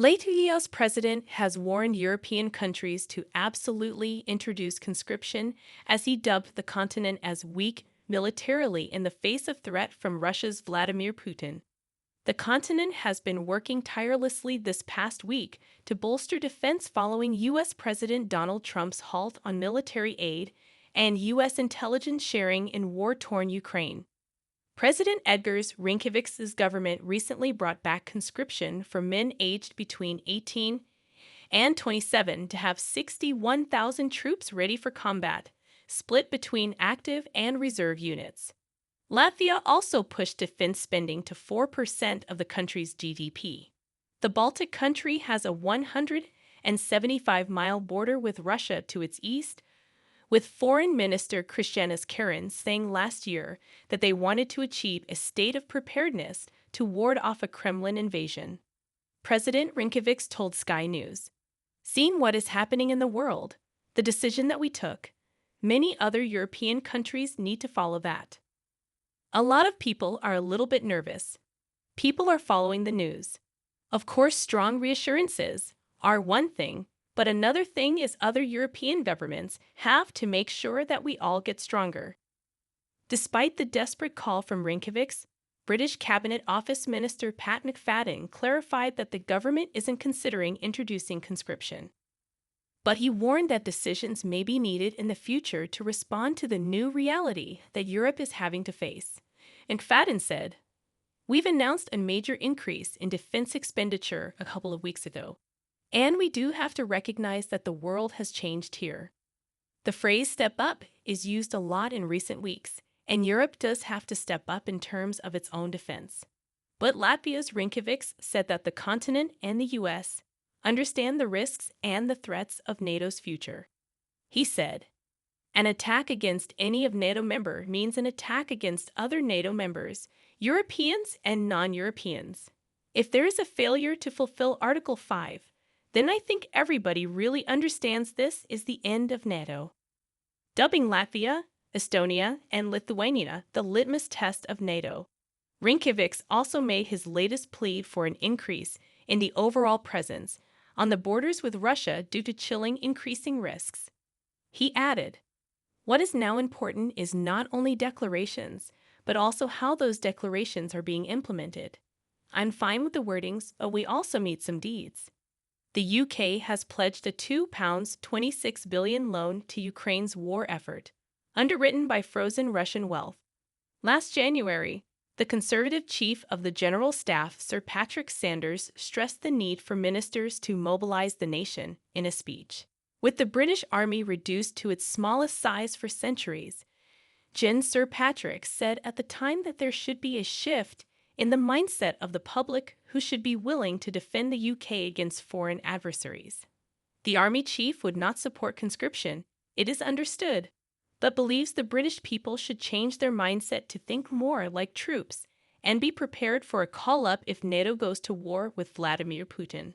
Latvia's president has warned European countries to absolutely introduce conscription, as he dubbed the continent as weak militarily in the face of threat from Russia's Vladimir Putin. The continent has been working tirelessly this past week to bolster defense following U.S. President Donald Trump's halt on military aid and U.S. intelligence sharing in war-torn Ukraine. President Edgar Rinkevič's government recently brought back conscription for men aged between 18 and 27 to have 61,000 troops ready for combat, split between active and reserve units. Latvia also pushed defense spending to 4% of the country's GDP. The Baltic country has a 175-mile border with Russia to its east, with Foreign Minister Krišjānis Kariņš saying last year that they wanted to achieve a state of preparedness to ward off a Kremlin invasion. President Rinkevič told Sky News, "Seeing what is happening in the world, the decision that we took, many other European countries need to follow that. A lot of people are a little bit nervous. People are following the news. Of course, strong reassurances are one thing, but another thing is other European governments have to make sure that we all get stronger." Despite the desperate call from Rinkevič, British Cabinet Office Minister Pat McFadden clarified that the government isn't considering introducing conscription. But he warned that decisions may be needed in the future to respond to the new reality that Europe is having to face. McFadden said, "We've announced a major increase in defense expenditure a couple of weeks ago. And we do have to recognize that the world has changed here. The phrase step up is used a lot in recent weeks, and Europe does have to step up in terms of its own defense." But Latvia's Rinkevič said that the continent and the U.S. understand the risks and the threats of NATO's future. He said, "An attack against any of NATO member means an attack against other NATO members, Europeans and non-Europeans. If there is a failure to fulfill Article 5, then I think everybody really understands this is the end of NATO." Dubbing Latvia, Estonia, and Lithuania the litmus test of NATO, Rinkevič also made his latest plea for an increase in the overall presence on the borders with Russia due to chilling increasing risks. He added, "What is now important is not only declarations, but also how those declarations are being implemented. I'm fine with the wordings, but we also need some deeds." The UK has pledged a £26 billion loan to Ukraine's war effort, underwritten by frozen Russian wealth. Last January, the Conservative Chief of the General Staff, Sir Patrick Sanders, stressed the need for ministers to mobilize the nation in a speech. With the British Army reduced to its smallest size for centuries, Sir Patrick said at the time that there should be a shift in the mindset of the public who should be willing to defend the UK against foreign adversaries. The Army Chief would not support conscription, it is understood, but believes the British people should change their mindset to think more like troops and be prepared for a call-up if NATO goes to war with Vladimir Putin.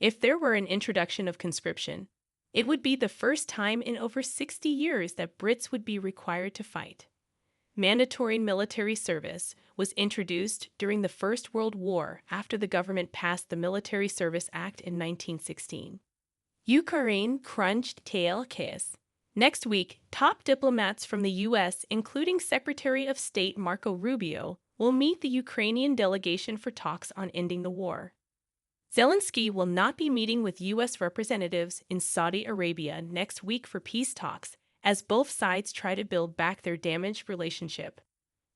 If there were an introduction of conscription, it would be the first time in over 60 years that Brits would be required to fight. Mandatory military service was introduced during the First World War after the government passed the Military Service Act in 1916. Ukraine crunched tail case. Next week, top diplomats from the U.S., including Secretary of State Marco Rubio, will meet the Ukrainian delegation for talks on ending the war. Zelensky will not be meeting with U.S. representatives in Saudi Arabia next week for peace talks, as both sides try to build back their damaged relationship.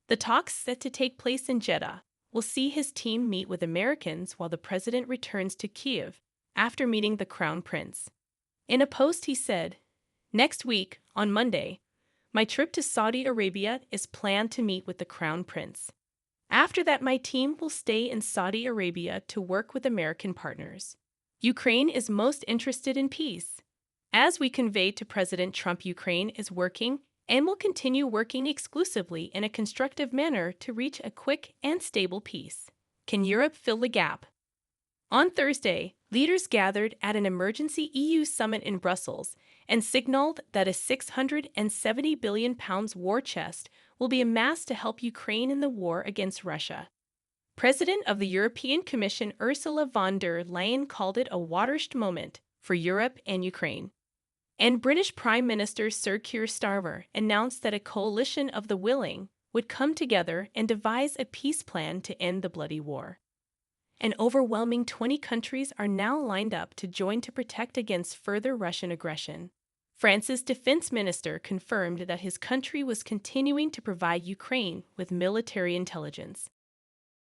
The talks, set to take place in Jeddah, will see his team meet with Americans while the president returns to Kyiv after meeting the Crown Prince. In a post, he said, "Next week, on Monday, my trip to Saudi Arabia is planned to meet with the Crown Prince. After that, my team will stay in Saudi Arabia to work with American partners. Ukraine is most interested in peace. As we conveyed to President Trump, Ukraine is working and will continue working exclusively in a constructive manner to reach a quick and stable peace. Can Europe fill the gap?" On Thursday, leaders gathered at an emergency EU summit in Brussels and signaled that a £670 billion war chest will be amassed to help Ukraine in the war against Russia. President of the European Commission Ursula von der Leyen called it a watershed moment for Europe and Ukraine. And British Prime Minister Sir Keir Starmer announced that a coalition of the willing would come together and devise a peace plan to end the bloody war. An overwhelming 20 countries are now lined up to join to protect against further Russian aggression. France's defense minister confirmed that his country was continuing to provide Ukraine with military intelligence.